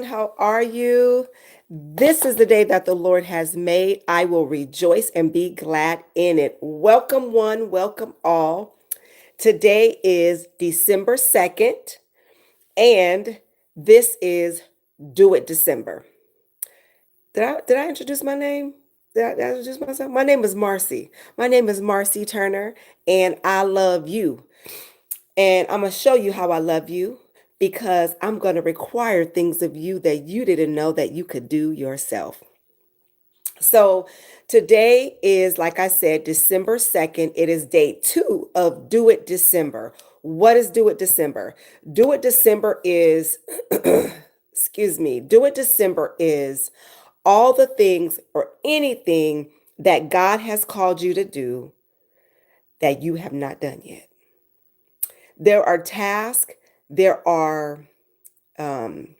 How are you? This is the day that the Lord has made. I will rejoice and be glad in it. Welcome, one, welcome all. Today is December 2nd, and this is Do It December. Did I introduce my name? Did I introduce myself? My name is Marcy. My name is Marcy Turner, and I love you. And I'm going to show you how I love you because I'm going to require things of you that you didn't know that you could do yourself. So today is, like I said, December 2nd. It is day 2 of Do It December. What is Do It December? Do It December is, excuse me, Do It December is all the things or anything that God has called you to do that you have not done yet. There are tasks, there are um,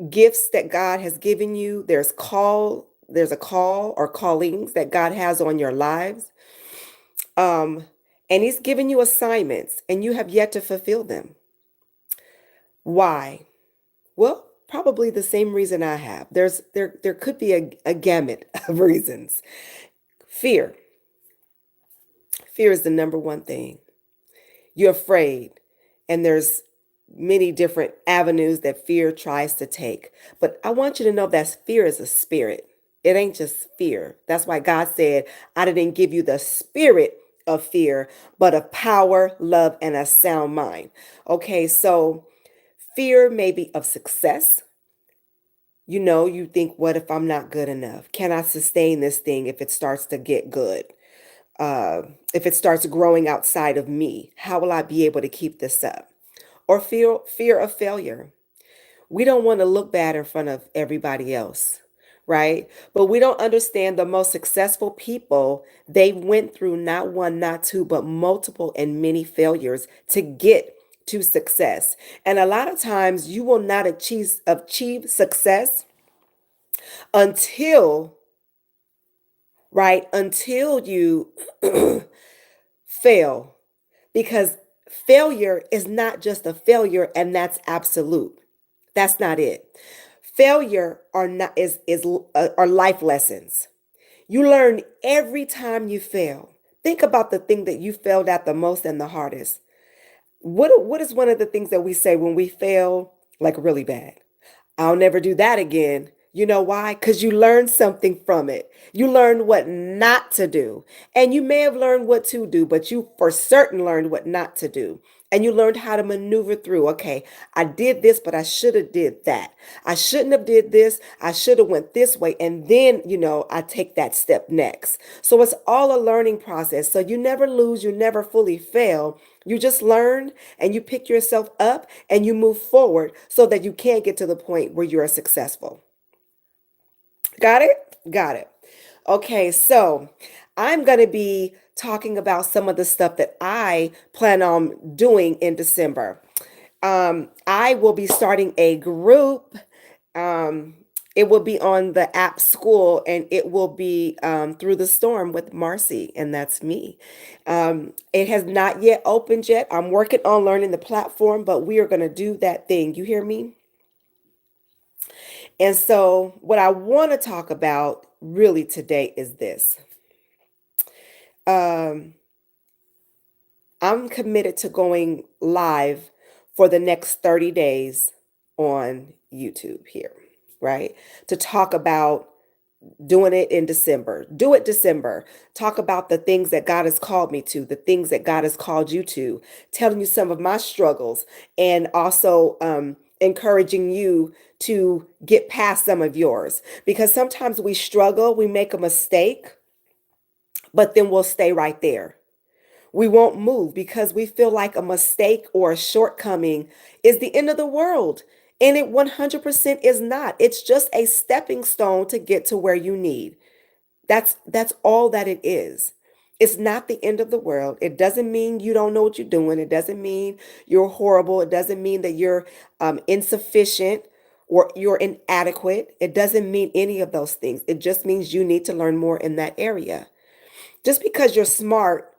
gifts that God has given you. There's a call or callings that God has on your lives. Um, and He's given you assignments and you have yet to fulfill them. Why? Well, probably the same reason I have. There could be a gamut of reasons. Fear. Fear is the number one thing. You're afraid, and there's many different avenues that fear tries to take. But I want you to know that fear is a spirit. It ain't just fear. That's why God said, I didn't give you the spirit of fear, but of power, love, and a sound mind. Okay, so fear may be of success. You know, you think, what if I'm not good enough? Can I sustain this thing if it starts to get good? uh, if it starts growing outside of me, how will I be able to keep this up? Or fear of failure. We don't want to look bad in front of everybody else, right? But we don't understand the most successful people, they went through not one, not two, but multiple and many failures to get to success. And a lot of times you will not achieve success until, right, until you fail, because failure is not just a failure and that's absolute. That's not it. Failure are not is are life lessons. You learn every time you fail. Think about the thing that you failed at the most and the hardest. What is one of the things that we say when we fail like really bad? I'll never do that again. You know why? Because you learned something from it. You learned what not to do. And you may have learned what to do, but you for certain learned what not to do. And you learned how to maneuver through. Okay, I did this, but I should have did that. I shouldn't have did this. I should have went this way. And then, I take that step next. So it's all a learning process. So you never lose, you never fully fail. You just learn and you pick yourself up and you move forward so that you can get to the point where you're successful. Got it? Got it. Okay, so I'm going to be talking about some of the stuff that I plan on doing in December. I will be starting a group. Um, it will be on the app school and it will be through the storm with Marcy, and that's me. It has not yet opened yet. I'm working on learning the platform, but we are going to do that thing. You hear me? And so, what I want to talk about really today is this. Um, I'm committed to going live for the next 30 days on YouTube here, right? To talk about doing it in December. Do it December. Talk about the things that God has called me to, the things that God has called you to, telling you some of my struggles, and also encouraging you to get past some of yours. Because sometimes we struggle, we make a mistake, but then we'll stay right there. We won't move because we feel like a mistake or a shortcoming is the end of the world. And it 100% is not. It's just a stepping stone to get to where you need. That's all that it is. It's not the end of the world. It doesn't mean you don't know what you're doing. It doesn't mean you're horrible. It doesn't mean that you're insufficient or you're inadequate. It doesn't mean any of those things. It just means you need to learn more in that area. Just because you're smart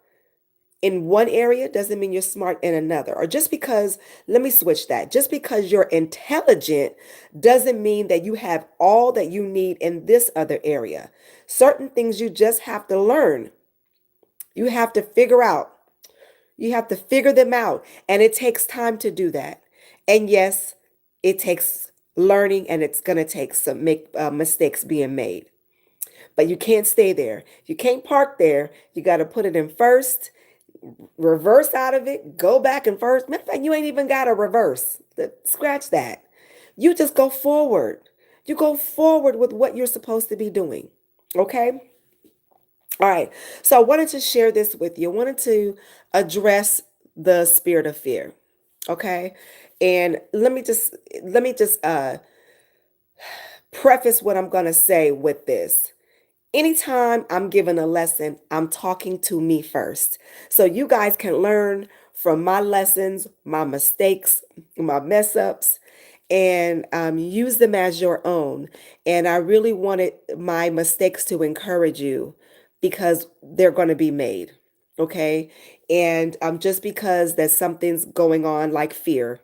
in one area doesn't mean you're smart in another. Or just because, let me switch that. Just because you're intelligent doesn't mean that you have all that you need in this other area. Certain things you just have to learn. You have to figure out. You have to figure them out. And it takes time to do that. And yes, it takes learning and it's going to take some mistakes being made. But you can't stay there. You can't park there. You got to put it in first, reverse out of it, go back in first. Matter of fact, you ain't even got a reverse. Scratch that. You just go forward. You go forward with what you're supposed to be doing. Okay? All right. So I wanted to share this with you. I wanted to address the spirit of fear. Okay? And let me just preface what I'm going to say with this. Anytime I'm giving a lesson, I'm talking to me first. So you guys can learn from my lessons, my mistakes, my mess ups, and use them as your own. And I really wanted my mistakes to encourage you because they're going to be made. Okay. And just because there's something's going on like fear,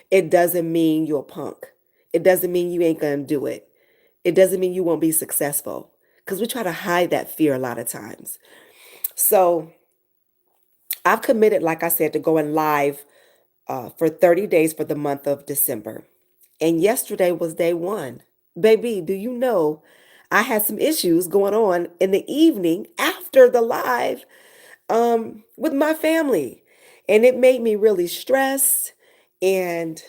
it doesn't mean you're a punk. It doesn't mean you ain't going to do it. It doesn't mean you won't be successful because we try to hide that fear a lot of times. So I've committed, like I said, to going live for 30 days for the month of December. And yesterday was day one. Baby, do you know I had some issues going on in the evening after the live with my family. And it made me really stressed. And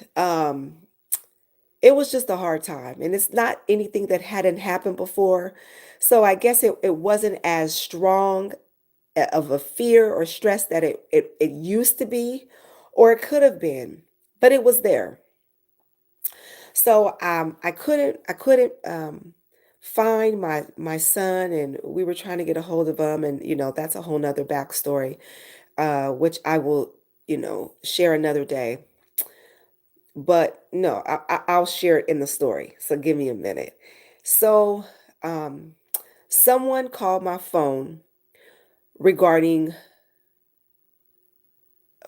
it was just a hard time. And it's not anything that hadn't happened before. So I guess it wasn't as strong of a fear or stress that it used to be, or it could have been, but it was there. So I couldn't find my son, and we were trying to get a hold of him, and that's a whole nother backstory, which I will share another day. But no, I'll share it in the story. So give me a minute. So um, someone called my phone regarding.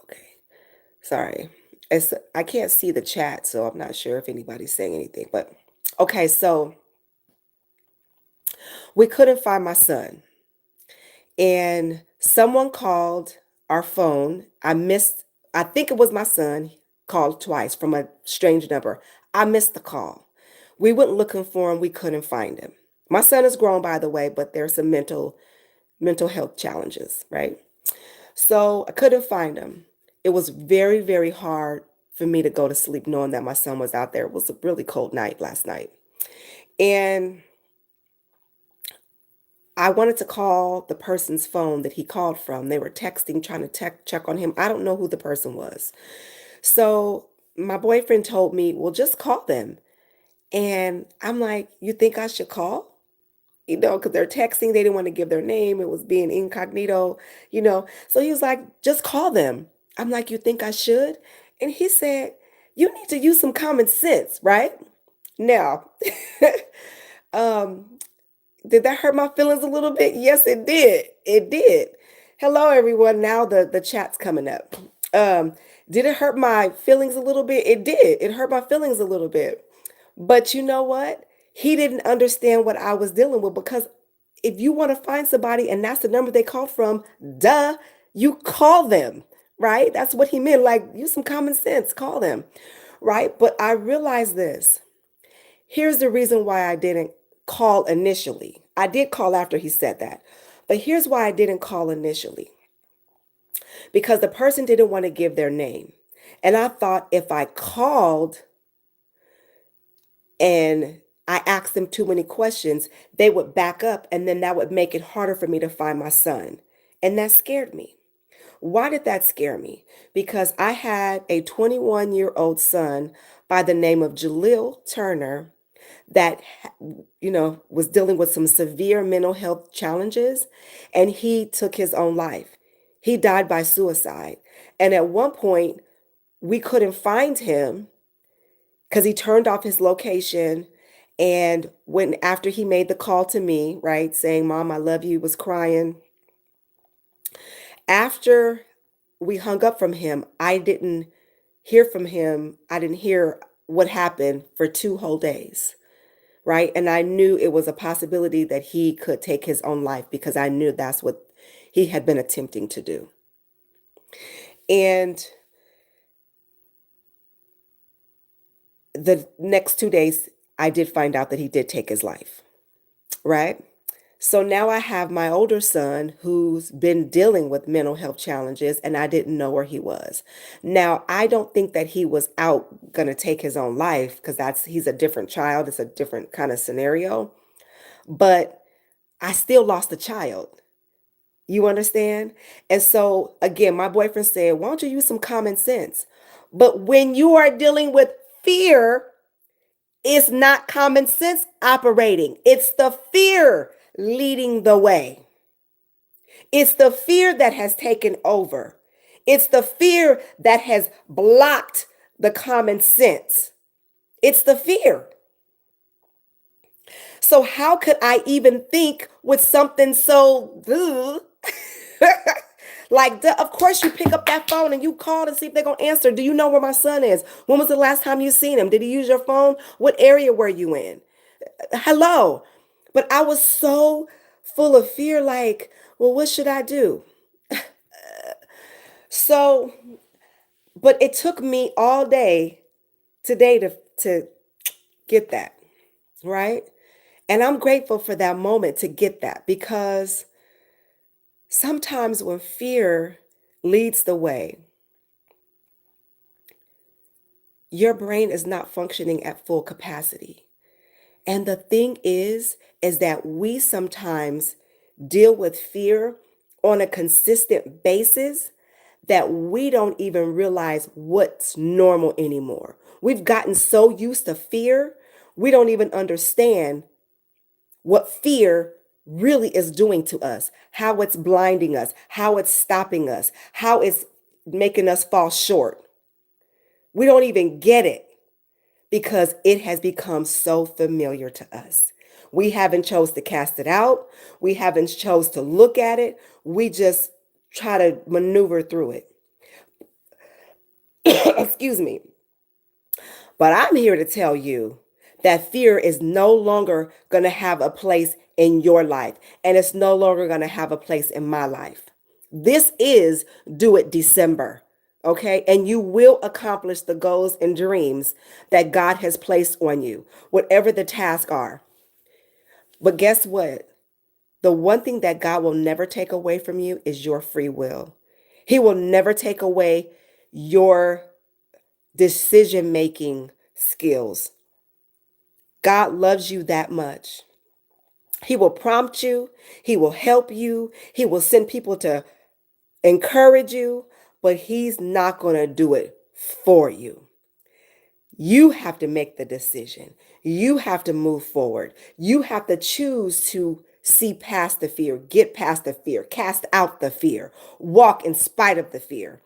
Okay, sorry. I can't see the chat, so I'm not sure if anybody's saying anything. But okay, so we couldn't find my son, and someone called our phone. I think it was my son, called twice from a strange number. I missed the call. We went looking for him. We couldn't find him. My son is grown, by the way, but there's some mental health challenges, right? So I couldn't find him. It was very, very hard for me to go to sleep knowing that my son was out there. It was a really cold night last night. And I wanted to call the person's phone that he called from. They were texting, trying to check on him. I don't know who the person was. So my boyfriend told me, well, just call them. And I'm like, you think I should call? Because they're texting. They didn't want to give their name. It was being incognito. So he was like, just call them. I'm like, you think I should? And he said, you need to use some common sense, right? Now, um, did that hurt my feelings a little bit? Yes, it did. It did. Hello, everyone. Now the chat's coming up. Um, did it hurt my feelings a little bit? It did. It hurt my feelings a little bit. But you know what? He didn't understand what I was dealing with, because if you want to find somebody and that's the number they call from, duh, you call them, right? That's what he meant. Like, use some common sense, call them, right? But I realized this. Here's the reason why I didn't call initially. I did call after he said that. But here's why I didn't call initially, because the person didn't want to give their name. And I thought if I called and I asked them too many questions, they would back up, and then that would make it harder for me to find my son. And that scared me. Why did that scare me? Because I had a 21-year-old son by the name of Jaleel Turner that was dealing with some severe mental health challenges, and he took his own life. He died by suicide. And at one point, we couldn't find him because he turned off his location. And when after he made the call to me, right, saying, "Mom, I love you," was crying. After we hung up from him, I didn't hear from him. I didn't hear what happened for 2 whole days, right? And I knew it was a possibility that he could take his own life because I knew that's what he had been attempting to do. And the next 2 days, I did find out that he did take his life, right? So now I have my older son who's been dealing with mental health challenges, and I didn't know where he was. Now, I don't think that he was out going to take his own life because he's a different child. It's a different kind of scenario. But I still lost a child. You understand? And so, again, my boyfriend said, why don't you use some common sense? But when you are dealing with fear, it's not common sense operating, it's the fear leading the way. It's the fear that has taken over. It's the fear that has blocked the common sense. It's the fear. So, how could I even think with something so like, of course, you pick up that phone and you call to see if they're going to answer. Do you know where my son is? When was the last time you seen him? Did he use your phone? What area were you in? Hello. But I was so full of fear, like, well, what should I do? So, but it took me all day today to get that, right? And I'm grateful for that moment to get that because sometimes when fear leads the way, your brain is not functioning at full capacity. And the thing is that we sometimes deal with fear on a consistent basis that we don't even realize what's normal anymore. We've gotten so used to fear, we don't even understand what fear really is doing to us, how it's blinding us, how it's stopping us, how it's making us fall short. We don't even get it because it has become so familiar to us. We haven't chose to cast it out. We haven't chose to look at it. We just try to maneuver through it. Excuse me. But I'm here to tell you that fear is no longer going to have a place in your life, and it's no longer going to have a place in my life. This is Do It December, okay? And you will accomplish the goals and dreams that God has placed on you, whatever the tasks are. But guess what? The one thing that God will never take away from you is your free will. He will never take away your decision making skills. God loves you that much. He will prompt you, He will help you, He will send people to encourage you, but He's not going to do it for you. You have to make the decision. You have to move forward. You have to choose to see past the fear, get past the fear, cast out the fear, walk in spite of the fear.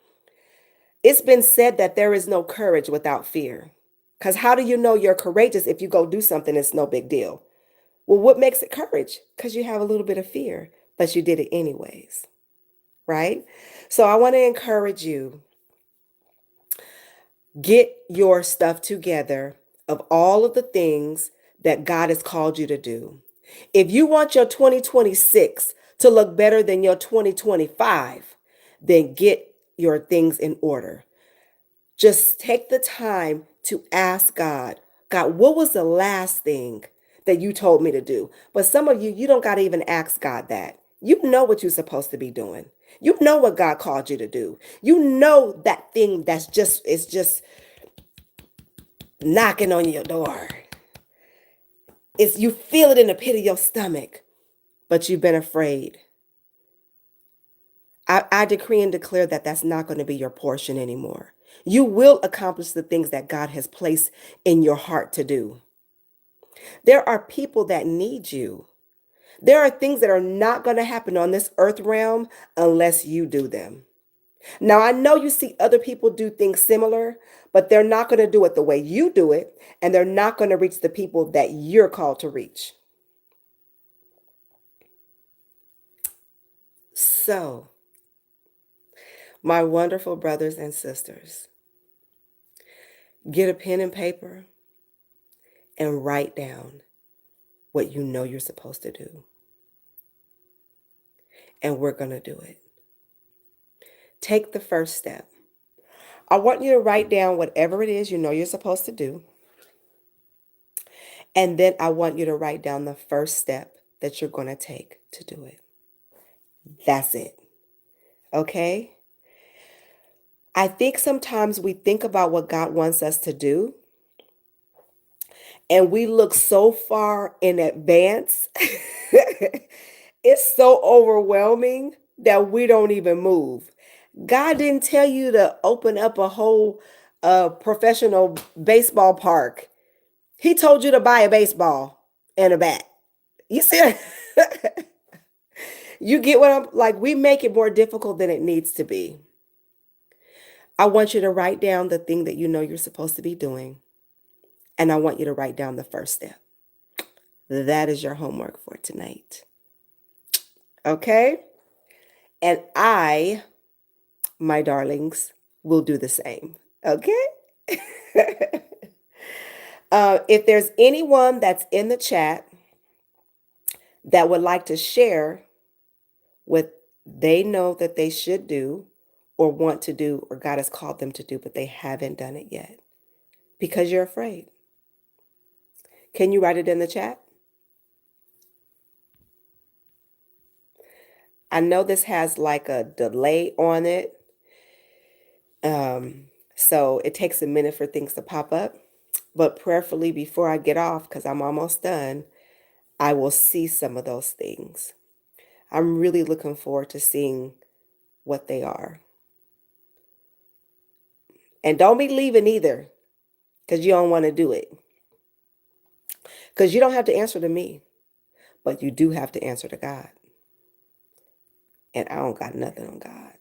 It's been said that there is no courage without fear. Because how do you know you're courageous if you go do something it's no big deal? Well, what makes it courage? Because you have a little bit of fear, but you did it anyways, right? So I want to encourage you, get your stuff together of all of the things that God has called you to do. If you want your 2026 to look better than your 2025, then get your things in order. Just take the time to ask God, God, what was the last thing that you told me to do? But some of you, you don't got to even ask God that. You know what you're supposed to be doing. You know what God called you to do. You know that thing is just knocking on your door. You feel it in the pit of your stomach, but you've been afraid. I decree and declare that that's not going to be your portion anymore. You will accomplish the things that God has placed in your heart to do. There are people that need you. There are things that are not going to happen on this earth realm unless you do them. Now, I know you see other people do things similar, but they're not going to do it the way you do it, and they're not going to reach the people that you're called to reach. So, My wonderful brothers and sisters, get a pen and paper and write down what you know you're supposed to do. And we're going to do it. Take the first step. I want you to write down whatever it is you know you're supposed to do. And then I want you to write down the first step that you're going to take to do it. That's it. Okay? I think sometimes we think about what God wants us to do, and we look so far in advance. It's so overwhelming that we don't even move. God didn't tell you to open up a whole professional baseball park. He told you to buy a baseball and a bat. You see, you get what I'm like? We make it more difficult than it needs to be. I want you to write down the thing that you know you're supposed to be doing, and I want you to write down the first step. That is your homework for tonight. Okay? And I, my darlings, will do the same. Okay? If there's anyone that's in the chat that would like to share what they know that they should do or want to do or God has called them to do, but they haven't done it yet because you're afraid, can you write it in the chat? I know this has like a delay on it. So it takes a minute for things to pop up. But prayerfully, before I get off, because I'm almost done, I will see some of those things. I'm really looking forward to seeing what they are. And don't be leaving either, because you don't want to do it. Because you don't have to answer to me, but you do have to answer to God. And I don't got nothing on God.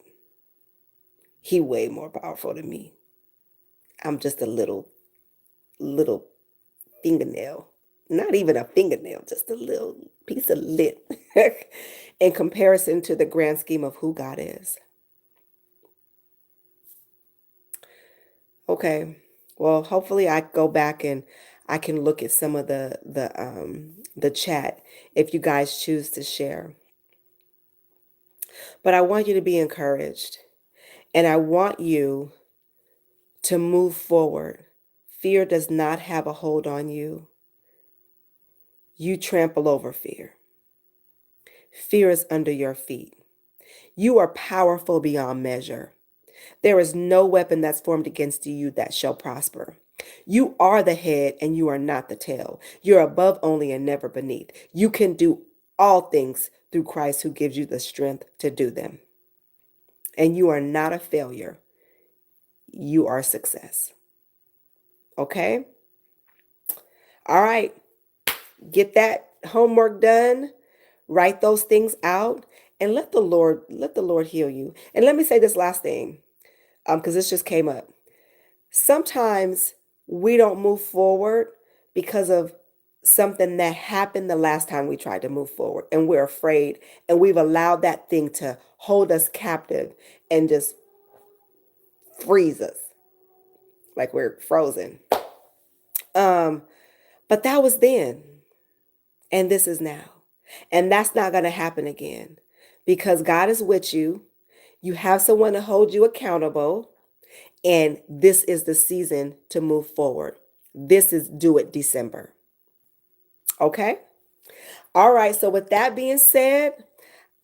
He way more powerful than me. I'm just a little fingernail. Not even a fingernail, just a little piece of lint in comparison to the grand scheme of who God is. Okay. Well, hopefully I go back and I can look at some of the chat if you guys choose to share. But I want you to be encouraged, and I want you to move forward. Fear does not have a hold on you. You trample over fear. Fear is under your feet. You are powerful beyond measure. There is no weapon that's formed against you that shall prosper. You are the head and you are not the tail. You're above only and never beneath. You can do all things through Christ who gives you the strength to do them. And you are not a failure. You are a success. Okay? All right. Get that homework done. Write those things out and let the Lord heal you. And let me say this last thing, because this just came up. Sometimes we don't move forward because of something that happened the last time we tried to move forward, and we're afraid, and we've allowed that thing to hold us captive and just freeze us like we're frozen. But that was then, and this is now. And that's not going to happen again because God is with you. You have someone to hold you accountable. And this is the season to move forward. This is Do It December. Okay? All right. So, with that being said,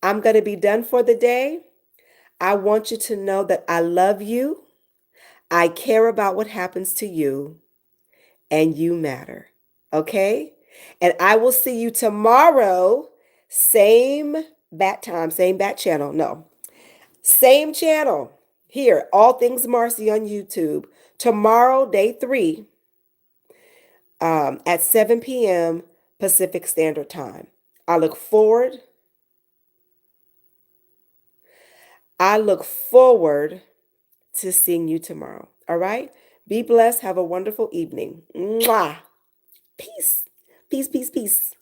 I'm going to be done for the day. I want you to know that I love you. I care about what happens to you, and you matter. Okay? And I will see you tomorrow. Same bat time, same bat channel. No, same channel here, All Things Marcy on YouTube. Tomorrow, day 3, at 7 p.m. Pacific Standard Time. I look forward. To seeing you tomorrow. All right? Be blessed. Have a wonderful evening. Mwah. Peace. Peace, peace, peace.